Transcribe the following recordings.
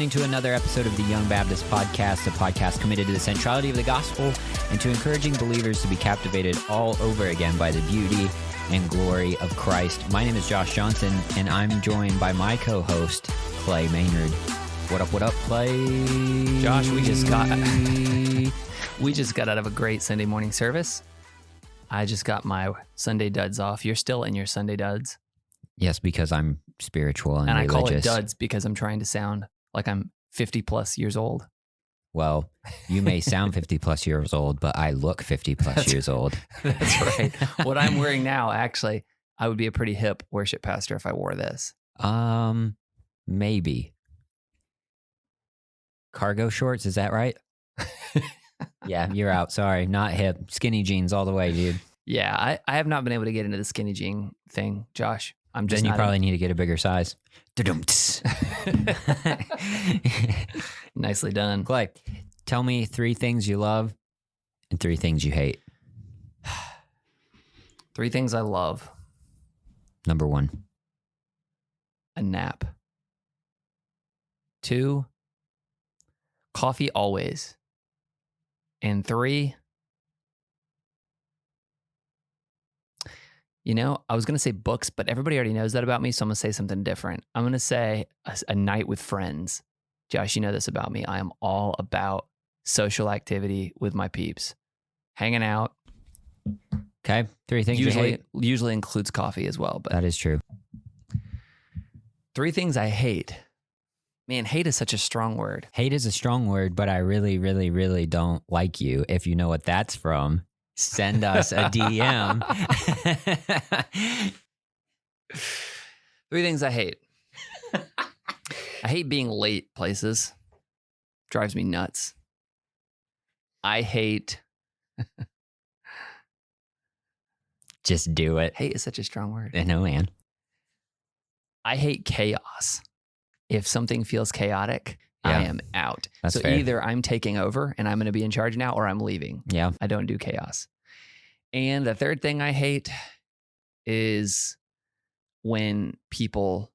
listening to another episode of the Young Baptist Podcast, a podcast committed to the centrality of the gospel and to encouraging believers to be captivated all over again by the beauty and glory of Christ. My name is Josh Johnson, and I'm joined by my co-host, Clay Maynard. What up, Clay? Josh, we just got out of a great Sunday morning service. I just got my Sunday duds off. You're still in your Sunday duds. Yes, because I'm spiritual and religious. I call it duds because I'm trying to sound like I'm 50 plus years old. Well, you may sound 50 plus years old, but I look 50 plus years old. That's right. What I'm wearing now, actually, I would be a pretty hip worship pastor if I wore this. Maybe. Cargo shorts, is that right? Yeah, you're out. Sorry, not hip. Skinny jeans all the way, dude. Yeah, I have not been able to get into the skinny jean thing, Josh. I'm just Then you probably need to get a bigger size. Nicely done. Clay, tell me 3 things you love and 3 things you hate. 3 things I love. Number 1. A nap. 2, coffee always. And 3, I was going to say books, but everybody already knows that about me, so I'm going to say something different. I'm going to say a night with friends. Josh, you know this about me. I am all about social activity with my peeps. Hanging out. Okay, 3 things you hate. Usually includes coffee as well. But that is true. 3 things I hate. Man, hate is such a strong word. Hate is a strong word, but I really, really, really don't like you. If you know what that's from, send us a DM. 3 things I hate. I hate being late places. Drives me nuts. I hate... Just do it. Hate is such a strong word. I know, man. I hate chaos. If something feels chaotic, yeah, I am out. That's so fair. Either I'm taking over and I'm going to be in charge now, or I'm leaving. Yeah. I don't do chaos. And the third thing I hate is when people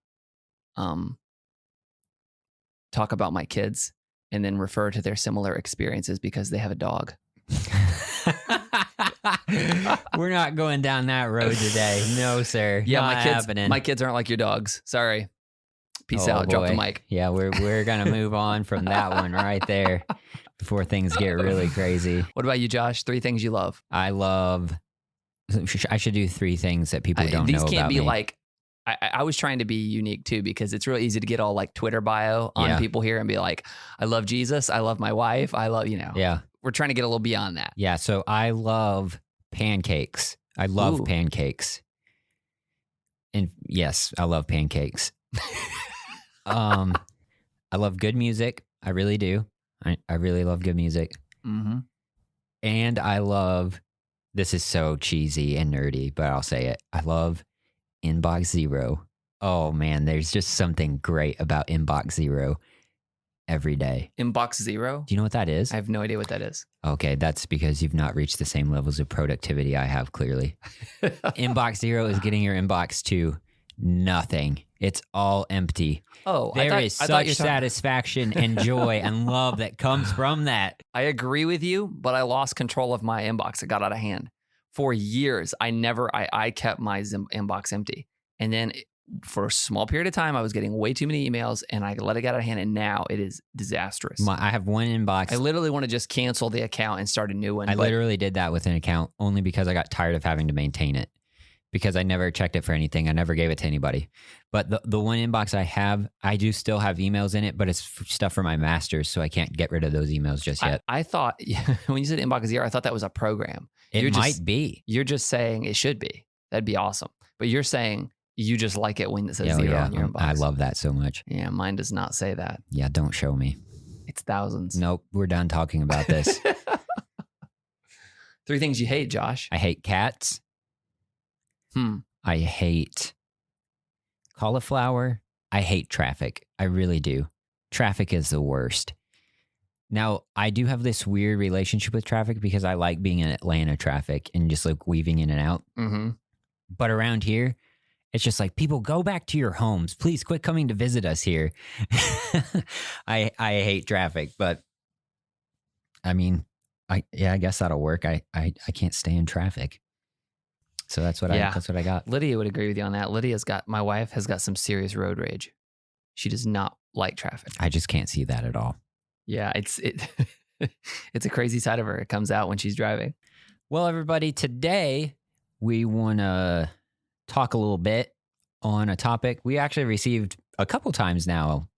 talk about my kids and then refer to their similar experiences because they have a dog. We're not going down that road today. No, sir. Yeah, not my kids aren't like your dogs. Sorry. Peace out. Boy. Drop the mic. Yeah, we're gonna move on from that one right there before things get really crazy. What about you, Josh? 3 things you love. I should do 3 things that people don't know about me. These can't be like. I was trying to be unique too, because it's real easy to get all like Twitter bio on people here and be like, I love Jesus, I love my wife, I love, Yeah. We're trying to get a little beyond that. Yeah, so I love pancakes. I love pancakes. And yes, I love pancakes. I love good music. I really do. I really love good music. Mm-hmm. And I love, this is so cheesy and nerdy, but I'll say it. I love Inbox Zero. Oh man, there's just something great about Inbox Zero every day. Inbox Zero? Do you know what that is? I have no idea what that is. Okay, that's because you've not reached the same levels of productivity I have, clearly. Inbox Zero is getting your inbox to nothing. It's all empty. Oh, there is such satisfaction and joy and love that comes from that. I agree with you, but I lost control of my inbox. It got out of hand. For years, I kept my inbox empty. And then for a small period of time, I was getting way too many emails and I let it get out of hand. And now it is disastrous. I have one inbox. I literally want to just cancel the account and start a new one. I literally did that with an account only because I got tired of having to maintain it. Because I never checked it for anything. I never gave it to anybody. But the one inbox I have, I do still have emails in it, but it's stuff for my masters, so I can't get rid of those emails just yet. I thought, when you said Inbox Zero, I thought that was a program. It might be. You're just saying it should be. That'd be awesome. But you're saying you just like it when it says zero on your inbox. I love that so much. Yeah, mine does not say that. Yeah, don't show me. It's thousands. Nope, we're done talking about this. 3 things you hate, Josh. I hate cats. I hate cauliflower. I hate traffic. I really do. Traffic is the worst. Now, I do have this weird relationship with traffic because I like being in Atlanta traffic and just like weaving in and out. Mm-hmm. But around here, It's just like, people, go back to your homes. Please quit coming to visit us here. I hate traffic, but I mean, I guess that'll work. I can't stay in traffic. So that's what I got. Lydia would agree with you on that. My wife has got some serious road rage. She does not like traffic. I just can't see that at all. Yeah, it's a crazy side of her. It comes out when she's driving. Well, everybody, today we want to talk a little bit on a topic. We actually received a couple times now,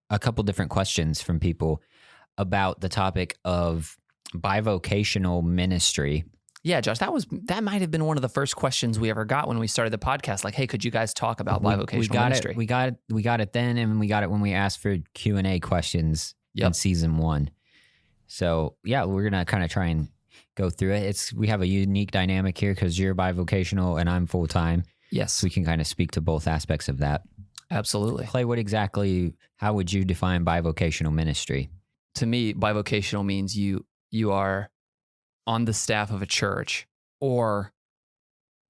a couple different questions from people about the topic of bivocational ministry. Yeah, Josh, that might have been one of the first questions we ever got when we started the podcast. Like, hey, could you guys talk about bivocational ministry? We got it then, and we got it when we asked for Q&A questions in season 1. So yeah, we're gonna kind of try and go through it. We have a unique dynamic here because you're bivocational and I'm full-time. Yes, so we can kind of speak to both aspects of that. Absolutely. Clay, how would you define bivocational ministry? To me, bivocational means you are on the staff of a church or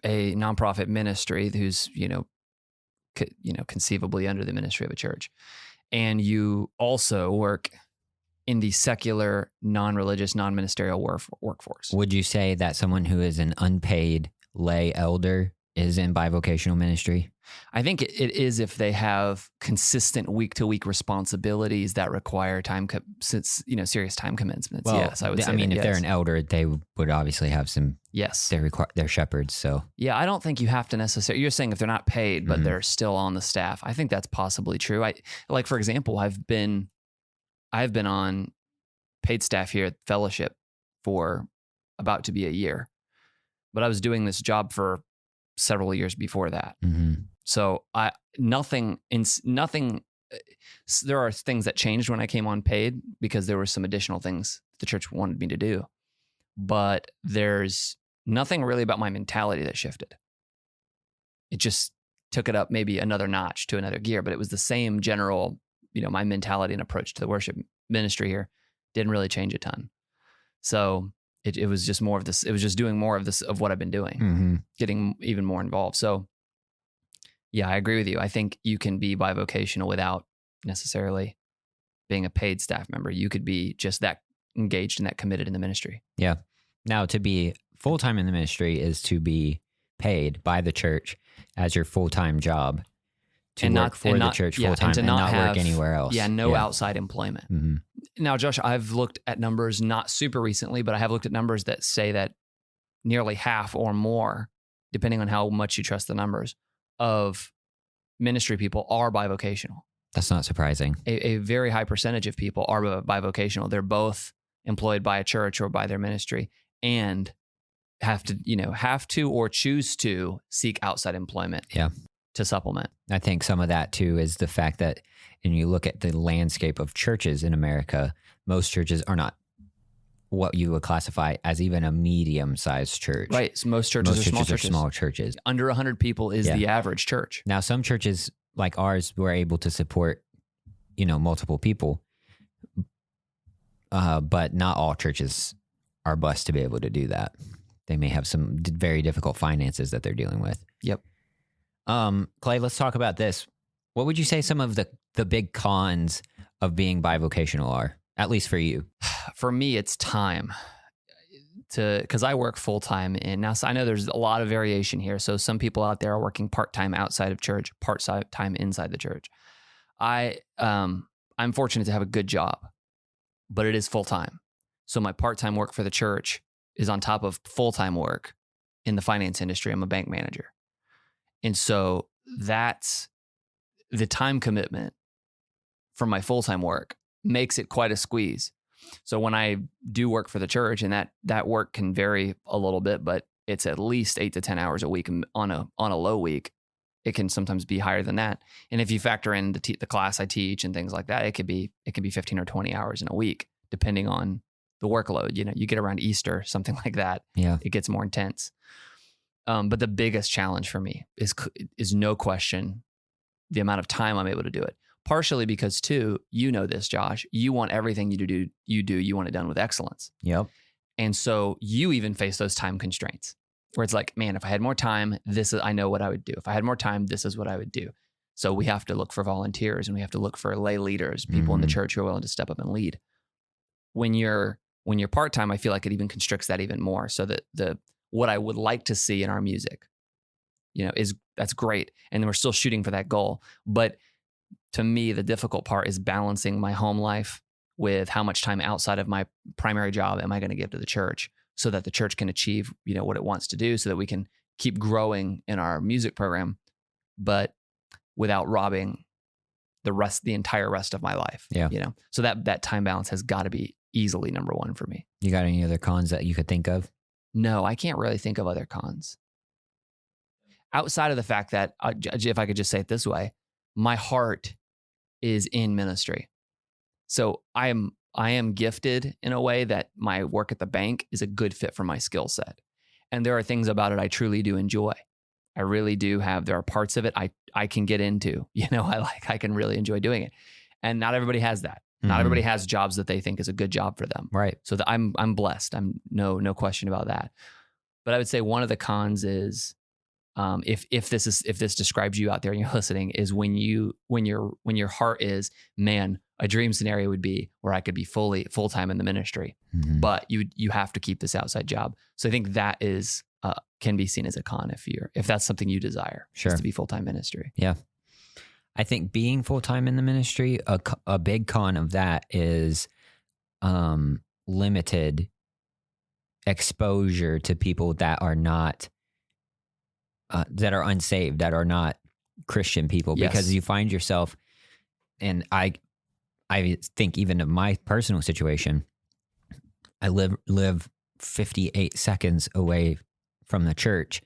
a nonprofit ministry who's, conceivably under the ministry of a church. And you also work in the secular, non-religious, non-ministerial workforce. Would you say that someone who is an unpaid lay elder is in bivocational ministry? I think it is if they have consistent week-to-week responsibilities that require serious time commitments. Well, yes, I would say. I mean, if yes. they're an elder, they would obviously have some. Yes, they're shepherds. So yeah, I don't think you have to necessarily. You're saying if they're not paid, but they're still on the staff. I think that's possibly true. For example, I've been on paid staff here at Fellowship for about to be a year, but I was doing this job for several years before that. Mm-hmm. So nothing. There are things that changed when I came on paid because there were some additional things the church wanted me to do, but there's nothing really about my mentality that shifted. It just took it up maybe another notch to another gear, but it was the same general, my mentality and approach to the worship ministry here didn't really change a ton. So it was just more of this. It was just doing more of this of what I've been doing, getting even more involved. So yeah, I agree with you. I think you can be bivocational without necessarily being a paid staff member. You could be just that engaged and that committed in the ministry. Yeah. Now, to be full-time in the ministry is to be paid by the church as your full-time job to work for the church full-time and not work anywhere else. Yeah, no outside employment. Mm-hmm. Now, Josh, I've looked at numbers, not super recently, but I have looked at numbers that say that nearly half or more, depending on how much you trust the numbers, of ministry people are bivocational. That's not surprising. A very high percentage of people are bivocational. They're both employed by a church or by their ministry and have to or choose to seek outside employment to supplement. I think some of that too is the fact that when you look at the landscape of churches in America, most churches are not what you would classify as even a medium-sized church. Right. So most churches are small churches. Under 100 people is the average church. Now, some churches like ours were able to support, multiple people, but not all churches are blessed to be able to do that. They may have some very difficult finances that they're dealing with. Yep. Clay, let's talk about this. What would you say some of the big cons of being bivocational are, at least for you? For me, it's time. Because I work full-time and now I know there's a lot of variation here. So some people out there are working part-time outside of church, part-time inside the church. I'm fortunate to have a good job, but it is full-time. So my part-time work for the church is on top of full-time work in the finance industry. I'm a bank manager. And so that's the time commitment from my full-time work makes it quite a squeeze. So when I do work for the church, and that work can vary a little bit, but it's at least 8 to 10 hours a week. On a low week, it can sometimes be higher than that. And if you factor in the class I teach and things like that, it could be 15 or 20 hours in a week, depending on the workload. You get around Easter, something like that. Yeah, it gets more intense. But the biggest challenge for me is no question the amount of time I'm able to do it. Partially because too, this, Josh, you want everything you want it done with excellence. Yep. And so you even face those time constraints. where it's like, man, if I had more time, I know what I would do. If I had more time, this is what I would do. So we have to look for volunteers and we have to look for lay leaders, people in the church who are willing to step up and lead. When you're part-time, I feel like it even constricts that even more. So that what I would like to see in our music, that's great. And we're still shooting for that goal. But to me, the difficult part is balancing my home life with how much time outside of my primary job am I going to give to the church so that the church can achieve, what it wants to do, so that we can keep growing in our music program, but without robbing the entire rest of my life. Yeah. So that time balance has got to be easily number one for me. You got any other cons that you could think of? No, I can't really think of other cons. Outside of the fact that, if I could just say it this way, my heart is in ministry. So I am gifted in a way that my work at the bank is a good fit for my skill set. And there are things about it I truly do enjoy. I really do there are parts of it I can get into, I can really enjoy doing it. And not everybody has that. Not everybody has jobs that they think is a good job for them. Right. So I'm blessed. I'm no question about that. But I would say one of the cons is, if this describes you out there and you're listening, is when your heart is, man, a dream scenario would be where I could be full-time in the ministry, but you have to keep this outside job. So I think that is can be seen as a con if that's something you desire, sure, is to be full-time ministry. Yeah. I think being full-time in the ministry, a big con of that is limited exposure to people that are not that are unsaved, that are not Christian people, Yes. because you find yourself, and I think even of my personal situation, I live 58 seconds away from the church.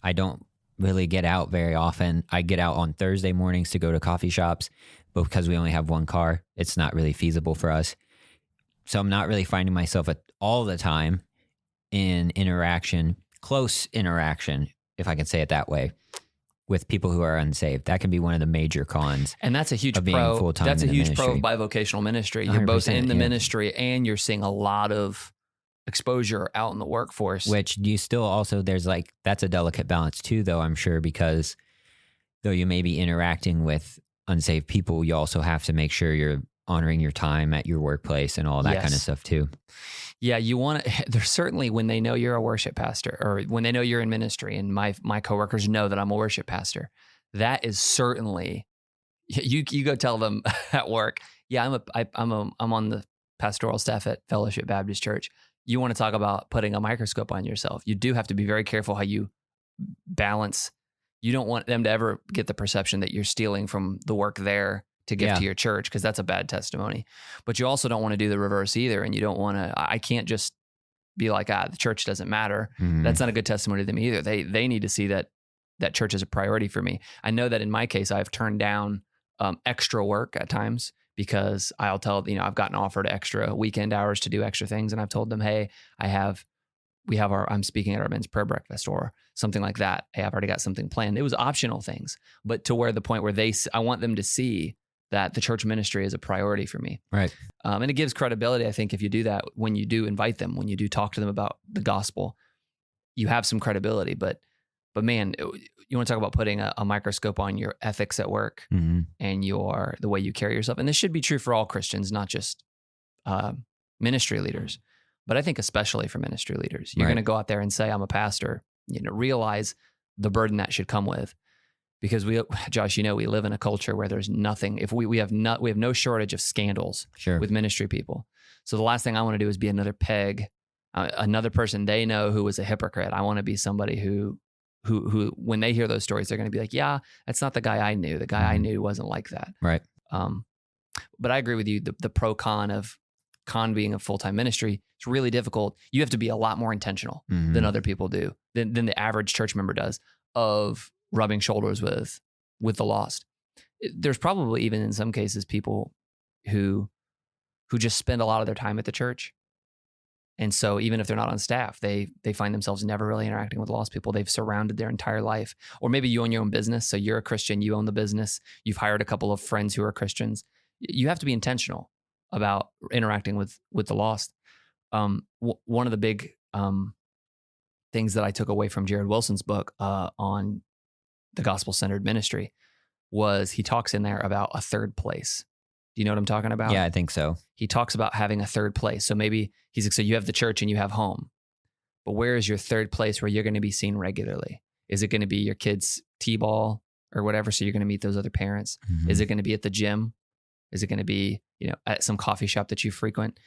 I don't really get out very often. I get out on Thursday mornings to go to coffee shops, but because we only have one car, it's not really feasible for us. So I'm not really finding myself all the time in close interaction, if I can say it that way, with people who are unsaved. That can be one of the major cons. And that's a huge of being pro. full-time That's a in the huge pro of ministry. bivocational ministry. You're both 100%, in the yeah. ministry and you're seeing a lot of exposure out in the workforce. Which you still also, that's a delicate balance too, though, I'm sure, because though you may be interacting with unsaved people, you also have to make sure you're honoring your time at your workplace and all that kind of stuff too. Yeah, you want to. There's certainly, when they know you're a worship pastor, or when they know you're in ministry, and my coworkers know that I'm a worship pastor, that is certainly, you go tell them at work, yeah, I'm on the pastoral staff at Fellowship Baptist Church. You want to talk about putting a microscope on yourself. You do have to be very careful how you balance. You don't want them to ever get the perception that you're stealing from the work there to give to your church, because that's a bad testimony. But you also don't want to do the reverse either. And you don't want to, I can't just be like, the church doesn't matter. That's not a good testimony to them either. They need to see that church is a priority for me. I know that in my case, I've turned down extra work at times, because I'll tell, I've gotten offered extra weekend hours to do extra things. And I've told them, hey, I'm speaking at our men's prayer breakfast or something like that. Hey, I've already got something planned. It was optional things, but to where the point where I want them to see that the church ministry is a priority for me. Right. And it gives credibility, I think, if you do that, when you do invite them, when you do talk to them about the gospel, you have some credibility. But man, you want to talk about putting a microscope on your ethics at work and the way you carry yourself. And this should be true for all Christians, not just ministry leaders, but I think especially for ministry leaders. You're going to go out there and say, I'm a pastor, realize the burden that should come with. Because Josh, we live in a culture where there's nothing. If we have no shortage of scandals with ministry people. So the last thing I want to do is be another peg, another person they know who was a hypocrite. I want to be somebody who when they hear those stories, they're going to be like, yeah, that's not the guy I knew. The guy I knew wasn't like that. Right. But I agree with you. The pro con being a full-time ministry, it's really difficult. You have to be a lot more intentional than other people do, than the average church member does, of rubbing shoulders with the lost. There's probably even in some cases people who just spend a lot of their time at the church. And so even if they're not on staff, they find themselves never really interacting with lost people. They've surrounded their entire life. Or maybe you own your own business. So you're a Christian, you own the business. You've hired a couple of friends who are Christians. You have to be intentional about interacting with the lost. One of the big things that I took away from Jared Wilson's book on the gospel-centered ministry was he talks in there about a third place. Do you know what I'm talking about? Yeah, I think so. He talks about having a third place. So maybe he's like, so you have the church and you have home, but where is your third place where you're going to be seen regularly? Is it going to be your kids' t-ball or whatever? So you're going to meet those other parents. Mhm. Is it going to be at the gym? Is it going to be, at some coffee shop that you frequent?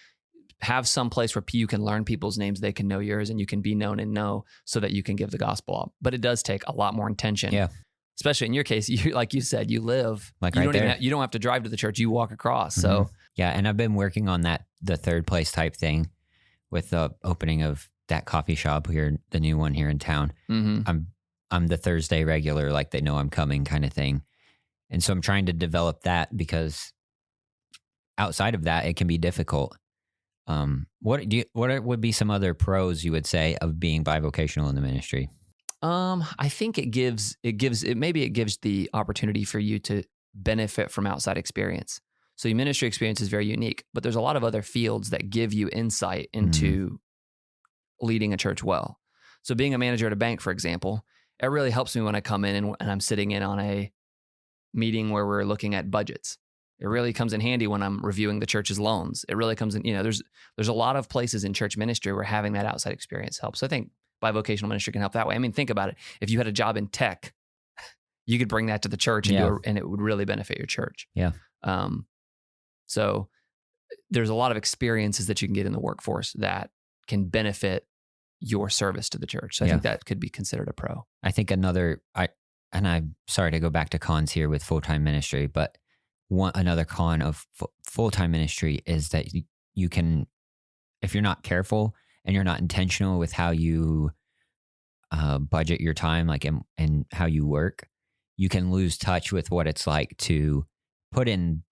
Have some place where you can learn people's names, they can know yours, and you can be known and know so that you can give the gospel up. But it does take a lot more intention. Yeah. Especially in your case, like you said, you live, Like you right don't there. you don't have to drive to the church, you walk across. Mhm. So Yeah, and I've been working on the third place type thing with the opening of that coffee shop here, the new one here in town. mhm. I'm the Thursday regular, like they know I'm coming kind of thing. And so I'm trying to develop that because outside of that, it can be difficult. What would be some other pros you would say of being bivocational in the ministry? I think it gives the opportunity for you to benefit from outside experience. So your ministry experience is very unique, but there's a lot of other fields that give you insight into leading a church well. So being a manager at a bank, for example, it really helps me when I come in and I'm sitting in on a meeting where we're looking at budgets. It really comes in handy when I'm reviewing the church's loans. It really comes in, there's a lot of places in church ministry where having that outside experience helps. So I think bivocational ministry can help that way. I mean, think about it. If you had a job in tech, you could bring that to the church and it would really benefit your church. Yeah. So there's a lot of experiences that you can get in the workforce that can benefit your service to the church. So I think that could be considered a pro. I think I'm sorry to go back to cons here with full-time ministry, but another con of full-time ministry is that you can, if you're not careful and you're not intentional with how you budget your time, like and how you work, you can lose touch with what it's like to put in,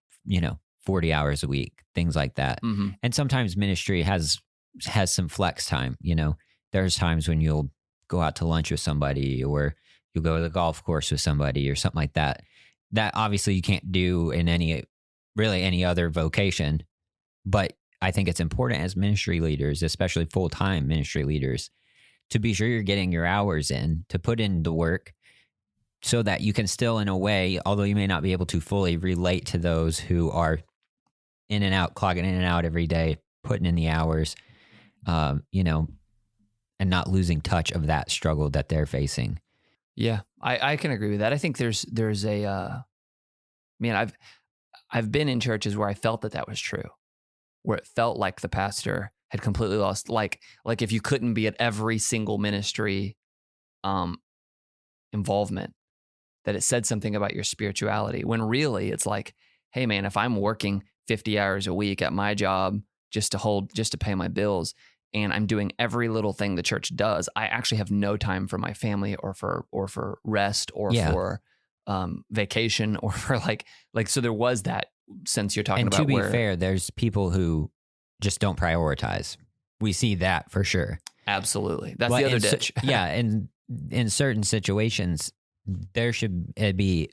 40 hours a week, things like that. Mm-hmm. And sometimes ministry has some flex time. There's times when you'll go out to lunch with somebody or you'll go to the golf course with somebody or something like that. That obviously you can't do in any other vocation. But I think it's important as ministry leaders, especially full-time ministry leaders, to be sure you're getting your hours in, to put in the work so that you can still, in a way, although you may not be able to fully relate to those who are in and out, clogging in and out every day, putting in the hours, and not losing touch of that struggle that they're facing. Yeah, I can agree with that. I think there's I've been in churches where I felt that was true, where it felt like the pastor had completely lost, like if you couldn't be at every single ministry involvement, that it said something about your spirituality, when really it's like, hey man, if I'm working 50 hours a week at my job just to pay my bills, and I'm doing every little thing the church does, I actually have no time for my family or for rest or for vacation or for like, so there was that sense you're talking about. And to be fair, there's people who just don't prioritize. We see that for sure. Absolutely. That's the other ditch. And in certain situations, there should be,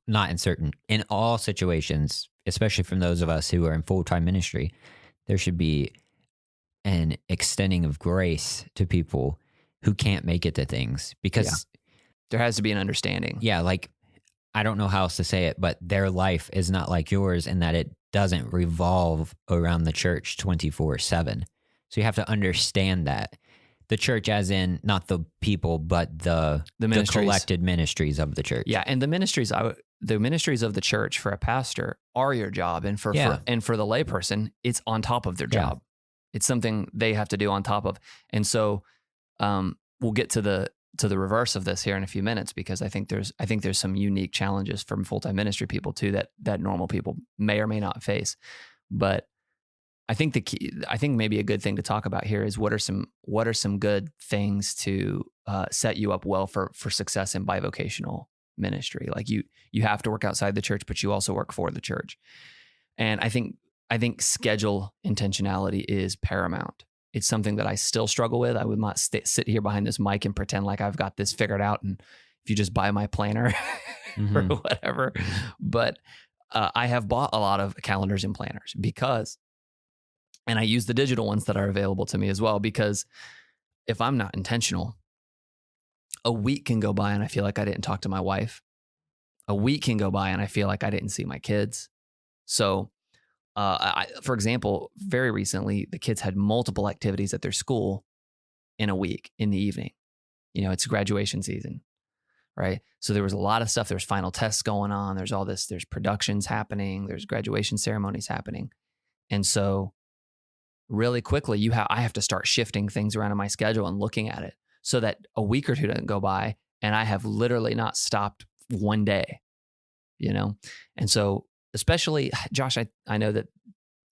in all situations, especially from those of us who are in full-time ministry, there should be an extending of grace to people who can't make it to things, because there has to be an understanding. Yeah. Like, I don't know how else to say it, but their life is not like yours in that it doesn't revolve around the church 24/7. So you have to understand that. The church as in not the people, but the collected ministries of the church. Yeah, and the ministries of the church for a pastor are your job, and for the layperson, it's on top of their job. It's something they have to do on top of. And so we'll get to the reverse of this here in a few minutes, because I think there's some unique challenges from full-time ministry people too that normal people may or may not face. But I think maybe a good thing to talk about here is what are some good things to set you up well for success in bivocational ministry. Like you have to work outside the church, but you also work for the church. And I think schedule intentionality is paramount. It's something that I still struggle with. I would not sit here behind this mic and pretend like I've got this figured out. And if you just buy my planner or whatever, but I have bought a lot of calendars and planners and I use the digital ones that are available to me as well, because if I'm not intentional, a week can go by and I feel like I didn't talk to my wife. A week can go by and I feel like I didn't see my kids. So, for example, very recently, the kids had multiple activities at their school in a week in the evening. It's graduation season, right? So there was a lot of stuff. There's final tests going on. There's all this. There's productions happening. There's graduation ceremonies happening. And so really quickly, I have to start shifting things around in my schedule and looking at it so that a week or two doesn't go by and I have literally not stopped one day, And so especially, Josh, I know that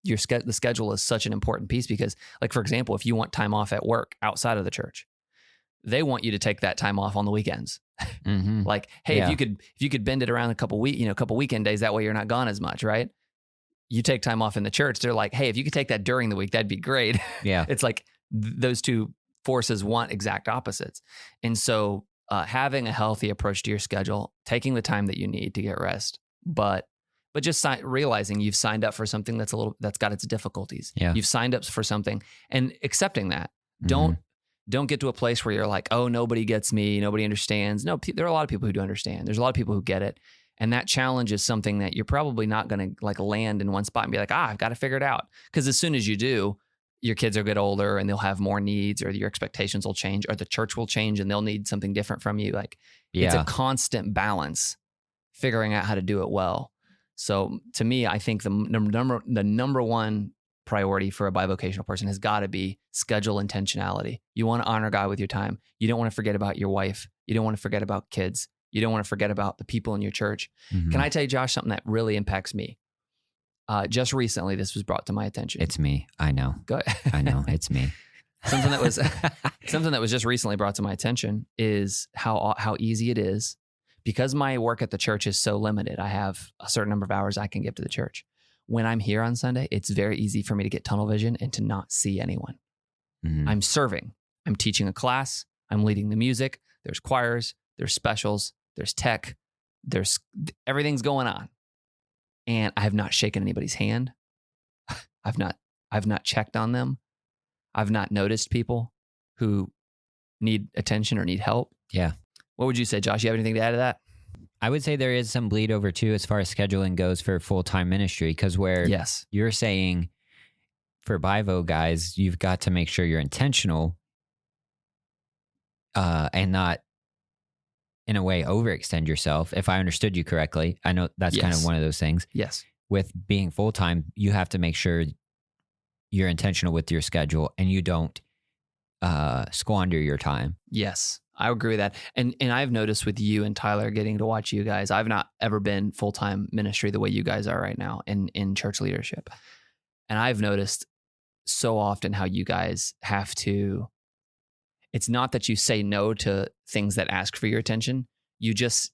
the schedule is such an important piece because, like, for example, if you want time off at work outside of the church, they want you to take that time off on the weekends. Mm-hmm. Like, hey, if you could bend it around a couple weekend days, that way you're not gone as much, right? You take time off in the church, they're like, hey, if you could take that during the week, that'd be great. Yeah. It's like those two forces want exact opposites. And so having a healthy approach to your schedule, taking the time that you need to get rest, but just realizing you've signed up for something that's got its difficulties. Yeah. You've signed up for something and accepting that. Don't get to a place where you're like, oh, nobody gets me, nobody understands. No, there are a lot of people who do understand. There's a lot of people who get it. And that challenge is something that you're probably not going to like land in one spot and be like, I've got to figure it out. Because as soon as you do, your kids will get older and they'll have more needs, or your expectations will change, or the church will change and they'll need something different from you. Like, it's a constant balance, figuring out how to do it well. So to me, I think the number one priority for a bivocational person has got to be schedule intentionality. You want to honor God with your time. You don't want to forget about your wife. You don't want to forget about kids. You don't want to forget about the people in your church. Mm-hmm. Can I tell you, Josh, something that really impacts me? Just recently, this was brought to my attention. It's me. I know. Go ahead. I know. It's me. Something that was just recently brought to my attention is how easy it is, because my work at the church is so limited. I have a certain number of hours I can give to the church. When I'm here on Sunday, it's very easy for me to get tunnel vision and to not see anyone. Mm-hmm. I'm serving. I'm teaching a class. I'm leading the music. There's choirs. There's specials. There's tech. Everything's going on. And I have not shaken anybody's hand. I've not checked on them. I've not noticed people who need attention or need help. Yeah. What would you say, Josh? You have anything to add to that? I would say there is some bleed over too as far as scheduling goes for full-time ministry, because where you're saying for Bivo guys, you've got to make sure you're intentional and not in a way overextend yourself. If I understood you correctly, I know that's kind of one of those things. Yes. With being full-time, you have to make sure you're intentional with your schedule and you don't squander your time. Yes, I agree with that. And I've noticed with you and Tyler, getting to watch you guys, I've not ever been full-time ministry the way you guys are right now in church leadership. And I've noticed so often how you guys have to, it's not that you say no to things that ask for your attention. You just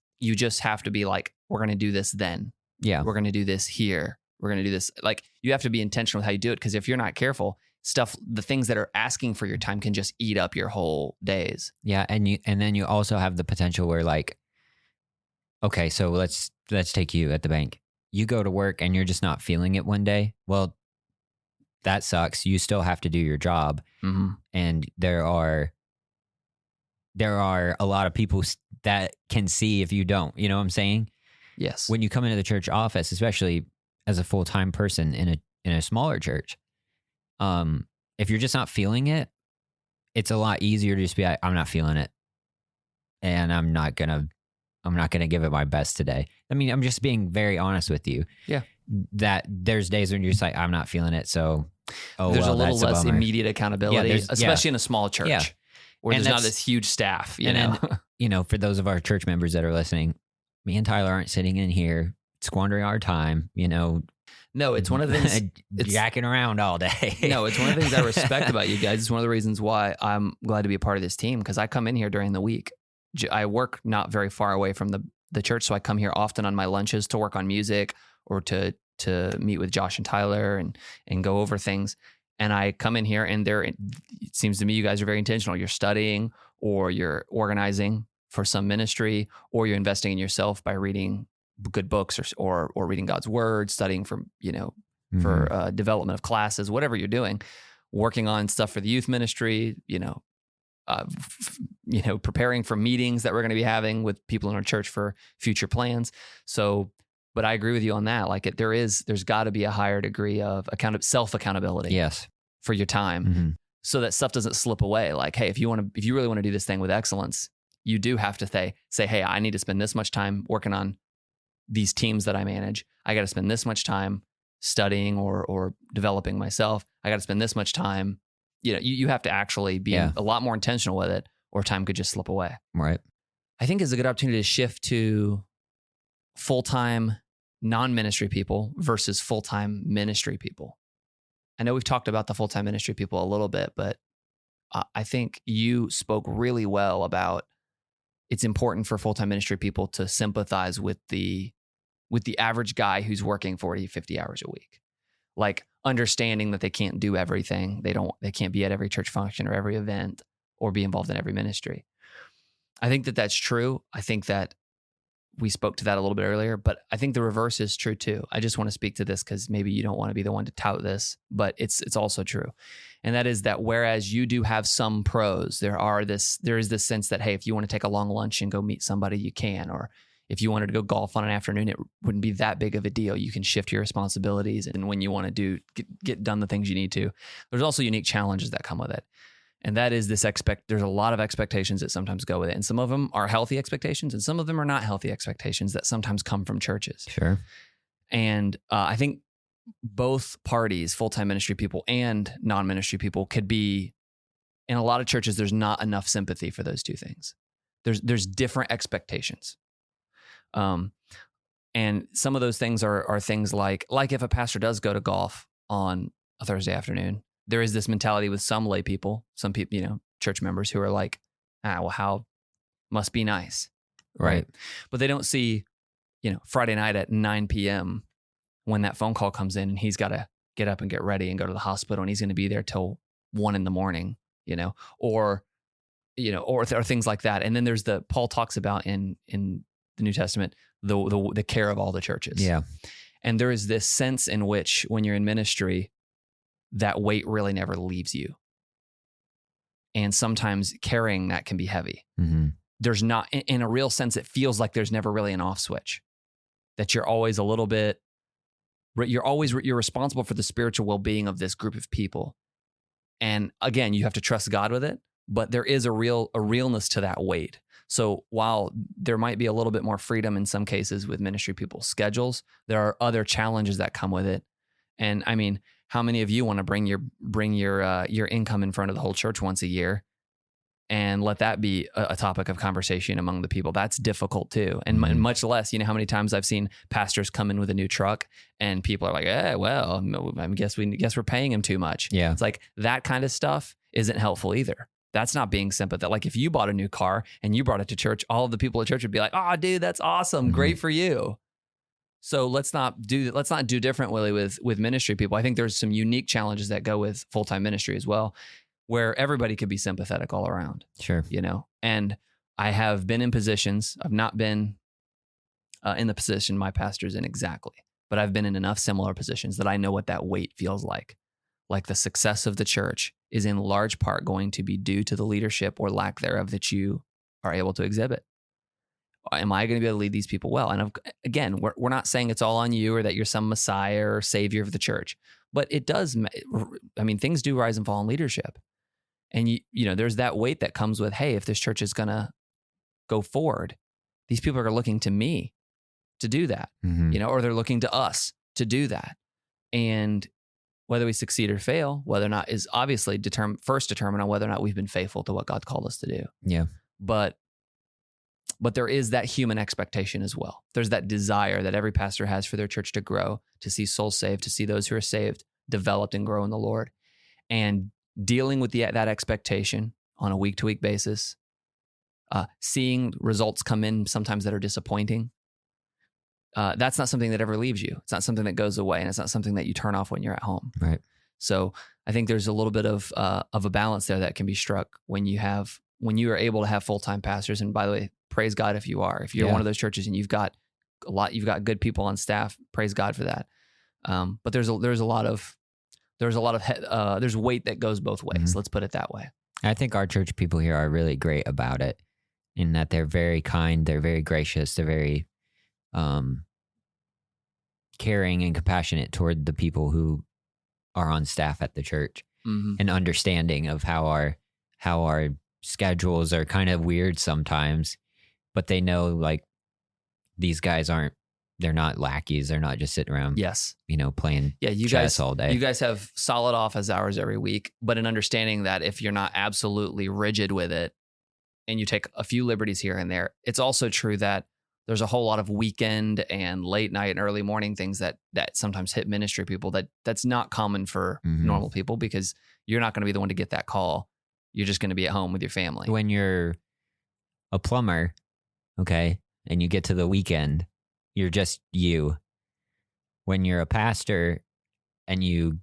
have to be like, we're going to do this then. Yeah. We're going to do this here. We're going to do this. Like, you have to be intentional with how you do it. Because if you're not careful, the things that are asking for your time can just eat up your whole days. Yeah. And then you also have the potential where, like, okay, so let's take you at the bank. You go to work and you're just not feeling it one day. Well, that sucks. You still have to do your job. Mm-hmm. And there are a lot of people that can see if you don't, you know what I'm saying? Yes. When you come into the church office, especially as a full-time person in a smaller church, if you're just not feeling it, it's a lot easier to just be like, I'm not feeling it. And I'm not gonna give it my best today. I mean, I'm just being very honest with you. Yeah. That there's days when you're just like, I'm not feeling it. So there's a little less immediate accountability, especially in a small church. Yeah. Where there's not this huge staff, you know? And, for those of our church members that are listening, me and Tyler aren't sitting in here squandering our time, No, it's one of the things. Jacking around all day. No, it's one of the things I respect about you guys. It's one of the reasons why I'm glad to be a part of this team, because I come in here during the week. I work not very far away from the church, so I come here often on my lunches to work on music or to meet with Josh and Tyler and go over things. And I come in here and it seems to me you guys are very intentional. You're studying, or you're organizing for some ministry, or you're investing in yourself by reading good books or reading God's word, studying for development of classes, whatever you're doing, working on stuff for the youth ministry, preparing for meetings that we're going to be having with people in our church for future plans. So, but I agree with you on that. Like there's got to be a higher degree of self-accountability. Yes. For your time, Mm-hmm. so that stuff doesn't slip away. Like, hey, if you really want to do this thing with excellence, you do have to say, hey, I need to spend this much time working on these teams that I manage. I got to spend this much time studying or developing myself. I got to spend this much time. You have to actually be a lot more intentional with it, or time could just slip away. Right. I think it's a good opportunity to shift to full-time non-ministry people versus full-time ministry people. I know we've talked about the full-time ministry people a little bit, but I think you spoke really well about it's important for full-time ministry people to sympathize with the average guy who's working 40, 50 hours a week. Like understanding that they can't do everything. They can't be at every church function or every event or be involved in every ministry. I think that that's true. I think that we spoke to that a little bit earlier, but I think the reverse is true too. I just want to speak to this because maybe you don't want to be the one to tout this, but it's also true. And that is that whereas you do have some pros, there is this sense that, hey, if you want to take a long lunch and go meet somebody, you can, or if you wanted to go golf on an afternoon, it wouldn't be that big of a deal. You can shift your responsibilities, and when you want to get done the things you need to. There's also unique challenges that come with it. And that is there's a lot of expectations that sometimes go with it. And some of them are healthy expectations, and some of them are not healthy expectations that sometimes come from churches. Sure. And I think both parties, full-time ministry people and non-ministry people, could be, in a lot of churches, there's not enough sympathy for those two things. There's different expectations. And some of those things are things like if a pastor does go to golf on a Thursday afternoon, there is this mentality with some lay people, some people, church members who are like, well, how must be nice. Right. But they don't see, Friday night at 9 p.m. when that phone call comes in and he's got to get up and get ready and go to the hospital and he's going to be there till 1 a.m, or things like that. And then there's Paul talks about in the New Testament, the care of all the churches. Yeah. And there is this sense in which when you're in ministry, that weight really never leaves you. And sometimes carrying that can be heavy. Mm-hmm. There's not, in a real sense, it feels like there's never really an off switch, that you're always you're responsible for the spiritual well-being of this group of people. And again, you have to trust God with it, but there is a realness to that weight. So while there might be a little bit more freedom in some cases with ministry people's schedules, there are other challenges that come with it. And I mean, how many of you want to bring your income in front of the whole church once a year and let that be a topic of conversation among the people? That's difficult too. And much less, how many times I've seen pastors come in with a new truck and people are like, well, I guess we're paying him too much. Yeah. It's like that kind of stuff isn't helpful either. That's not being sympathetic. Like if you bought a new car and you brought it to church, all of the people at church would be like, oh, dude, that's awesome. Mm-hmm. Great for you. So let's not do differently with ministry people. I think there's some unique challenges that go with full-time ministry as well, where everybody could be sympathetic all around. Sure. And I have been in positions, I've not been in the position my pastor's in exactly, but I've been in enough similar positions that I know what that weight feels like. Like the success of the church is in large part going to be due to the leadership or lack thereof that you are able to exhibit. Am I going to be able to lead these people well? And again, we're not saying it's all on you or that you're some messiah or savior of the church, but it does. I mean, things do rise and fall in leadership. And there's that weight that comes with, hey, if this church is going to go forward, these people are looking to me to do that, mm-hmm. Or they're looking to us to do that. And whether we succeed or fail, whether or not is obviously determined on whether or not we've been faithful to what God called us to do. Yeah. But there is that human expectation as well. There's that desire that every pastor has for their church to grow, to see souls saved, to see those who are saved, developed and grow in the Lord. And dealing with that expectation on a week-to-week basis, seeing results come in sometimes that are disappointing, that's not something that ever leaves you. It's not something that goes away, and it's not something that you turn off when you're at home. Right. So I think there's a little bit of a balance there that can be struck when you are able to have full-time pastors. And by the way, praise God if you are. If you're one of those churches and you've got good people on staff, praise God for that. But there's weight that goes both ways. Mm-hmm. Let's put it that way. I think our church people here are really great about it in that they're very kind, they're very gracious, they're very caring and compassionate toward the people who are on staff at the church, and understanding of how our schedules are kind of weird sometimes, but they know like these guys they're not lackeys. They're not just sitting around, Yes. Playing you chess guys all day. You guys have solid office hours every week, but an understanding that if you're not absolutely rigid with it and you take a few liberties here and there, it's also true that there's a whole lot of weekend and late night and early morning things that sometimes hit ministry people that's not common for normal people, because you're not going to be the one to get that call. You're just going to be at home with your family. When you're a plumber, okay, and you get to the weekend, you're just you. When you're a pastor and you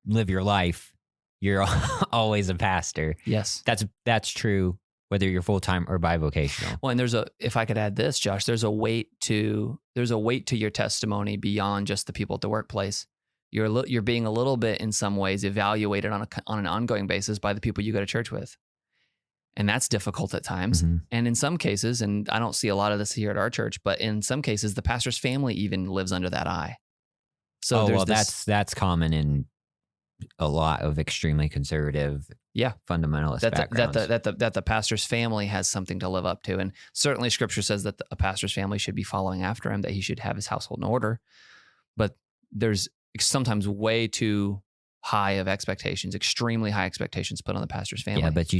live your life, you're always a pastor. Yes. That's true whether you're full-time or bivocational. Well, and if I could add this, Josh, there's a weight to your testimony beyond just the people at the workplace. You're being a little bit, in some ways, evaluated on an ongoing basis by the people you go to church with. And that's difficult at times. And in some cases, and I don't see a lot of this here at our church, but in some cases, the pastor's family even lives under that eye. So that's common in a lot of extremely conservative, fundamentalist backgrounds. That the pastor's family has something to live up to. And certainly Scripture says that a pastor's family should be following after him, that he should have his household in order. But there's sometimes way too high of expectations, extremely high expectations put on the pastor's family. Yeah, but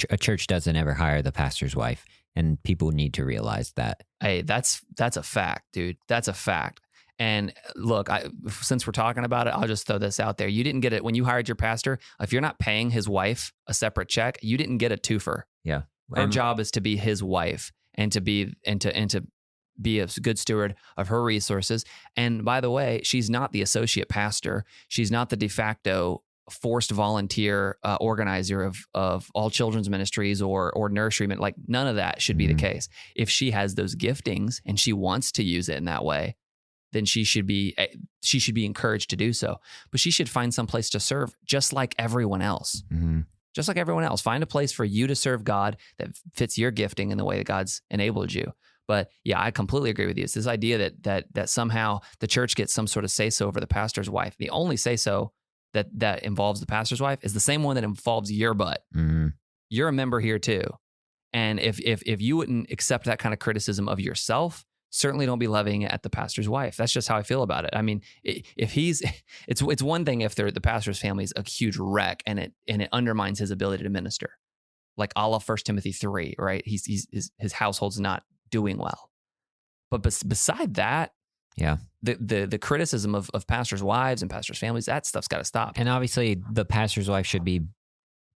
a church doesn't ever hire the pastor's wife, and people need to realize that. Hey, that's a fact, dude. That's a fact. And look, since we're talking about it, I'll just throw this out there. You didn't get it when you hired your pastor. If you're not paying his wife a separate check, you didn't get a twofer. Yeah, her job is to be his wife and to be a good steward of her resources. And by the way, she's not the associate pastor. She's not the de facto forced volunteer organizer of all children's ministries or nursery. Like, none of that should be the case. If she has those giftings and she wants to use it in that way, then she should be encouraged to do so. But she should find some place to serve, just like everyone else. Just like everyone else, find a place for you to serve God that fits your gifting in the way that God's enabled you. But yeah, I completely agree with you. It's this idea that somehow the church gets some sort of say-so over the pastor's wife. The only say-so that involves the pastor's wife is the same one that involves your butt. You're a member here too. And if you wouldn't accept that kind of criticism of yourself, certainly don't be levying it at the pastor's wife. That's just how I feel about it. I mean, it's one thing if the pastor's family is a huge wreck and it undermines his ability to minister, like a la 1 Timothy 3, right? His household's not doing well. But beside that, the criticism of pastors' wives and pastors' families, that stuff's got to stop. And obviously, the pastor's wife should be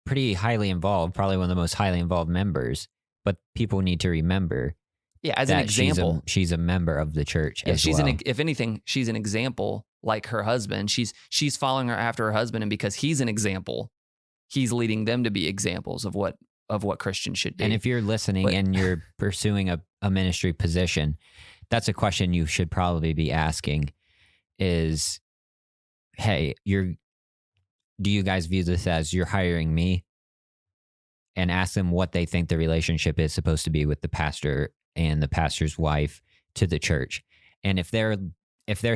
pretty highly involved, probably one of the most highly involved members. But people need to remember, as an example, she's a member of the church. Yeah, if anything, she's an example like her husband. She's following her after her husband, and because he's an example, he's leading them to be examples of what Christians should be. And if you're listening and you're pursuing a ministry position, that's a question you should probably be asking is, hey, do you guys view this as you're hiring me? And ask them what they think the relationship is supposed to be with the pastor and the pastor's wife to the church. And if they're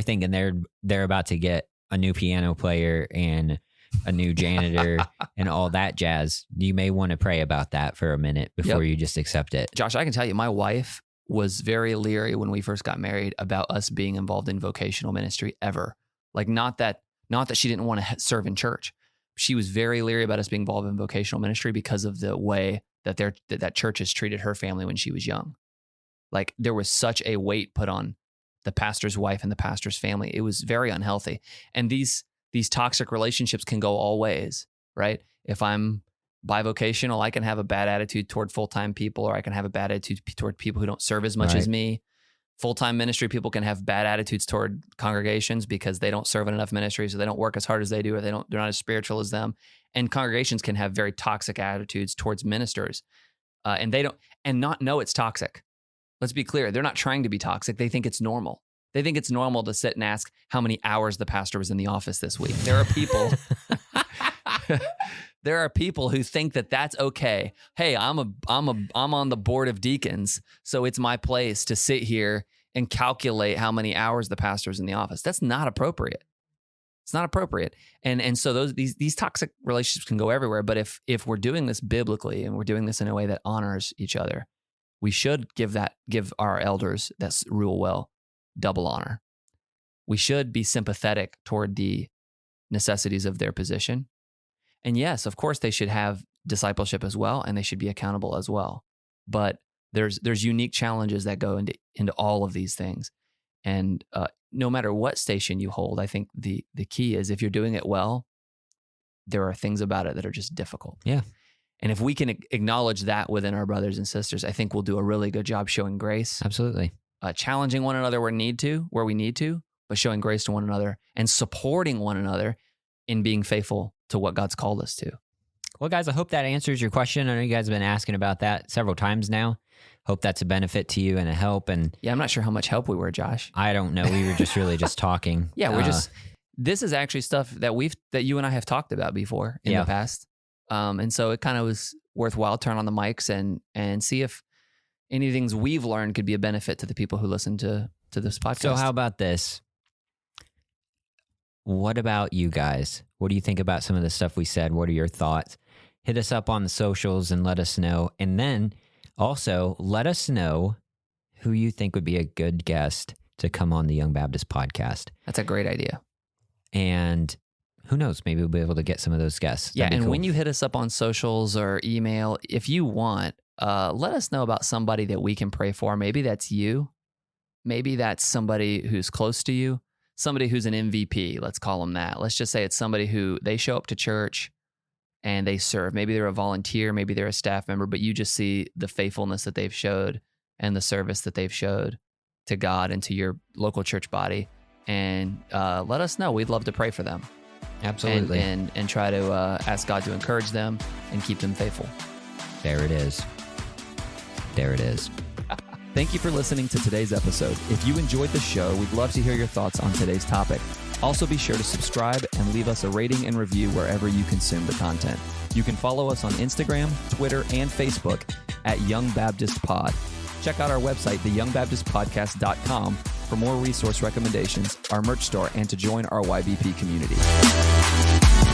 thinking they're about to get a new piano player and a new janitor and all that jazz, you may want to pray about that for a minute before you just accept it. Josh, I can tell you, my wife was very leery when we first got married about us being involved in vocational ministry ever. Like, not that she didn't want to serve in church. She was very leery about us being involved in vocational ministry because of the way that church has treated her family when she was young. Like, there was such a weight put on the pastor's wife and the pastor's family. It was very unhealthy. And these toxic relationships can go all ways, right? If I'm bivocational, I can have a bad attitude toward full-time people, or I can have a bad attitude toward people who don't serve as much as me. Full-time ministry people can have bad attitudes toward congregations because they don't serve in enough ministries, or they don't work as hard as they do, or they're not as spiritual as them. And congregations can have very toxic attitudes towards ministers, and not know it's toxic. Let's be clear. They're not trying to be toxic. They think it's normal. They think it's normal to sit and ask how many hours the pastor was in the office this week. There are people There are people who think that that's okay. Hey, I'm on the board of deacons, so it's my place to sit here and calculate how many hours the pastor's in the office. That's not appropriate. It's not appropriate. And so these toxic relationships can go everywhere. But if we're doing this biblically and we're doing this in a way that honors each other, we should give our elders that rule well double honor. We should be sympathetic toward the necessities of their position. And yes, of course, they should have discipleship as well, and they should be accountable as well. But there's unique challenges that go into all of these things. And no matter what station you hold, I think the key is if you're doing it well, there are things about it that are just difficult. Yeah. And if we can acknowledge that within our brothers and sisters, I think we'll do a really good job showing grace. Absolutely. Challenging one another where we need to, but showing grace to one another and supporting one another in being faithful to what God's called us to. Well, guys, I hope that answers your question. I know you guys have been asking about that several times now. Hope that's a benefit to you and a help. And yeah, I'm not sure how much help we were, Josh. I don't know. We were just really just talking. Yeah, this is actually stuff that you and I have talked about before in the past. And so it kind of was worthwhile turn on the mics and see if any things we've learned could be a benefit to the people who listen to this podcast. So how about this? What about you guys? What do you think about some of the stuff we said? What are your thoughts? Hit us up on the socials and let us know. And then also let us know who you think would be a good guest to come on the Young Baptist podcast. That's a great idea. And who knows, maybe we'll be able to get some of those guests. Yeah, and cool. when you hit us up on socials or email, if you want, let us know about somebody that we can pray for. Maybe that's you. Maybe that's somebody who's close to you. Somebody who's an MVP, let's call them that. Let's just say it's somebody who they show up to church and they serve. Maybe they're a volunteer, maybe they're a staff member, but you just see the faithfulness that they've showed and the service that they've showed to God and to your local church body. And let us know. We'd love to pray for them. Absolutely. And try to ask God to encourage them and keep them faithful. There it is. There it is. Thank you for listening to today's episode. If you enjoyed the show, we'd love to hear your thoughts on today's topic. Also, be sure to subscribe and leave us a rating and review wherever you consume the content. You can follow us on Instagram, Twitter, and Facebook at Young Baptist Pod. Check out our website, theyoungbaptistpodcast.com, for more resource recommendations, our merch store, and to join our YBP community.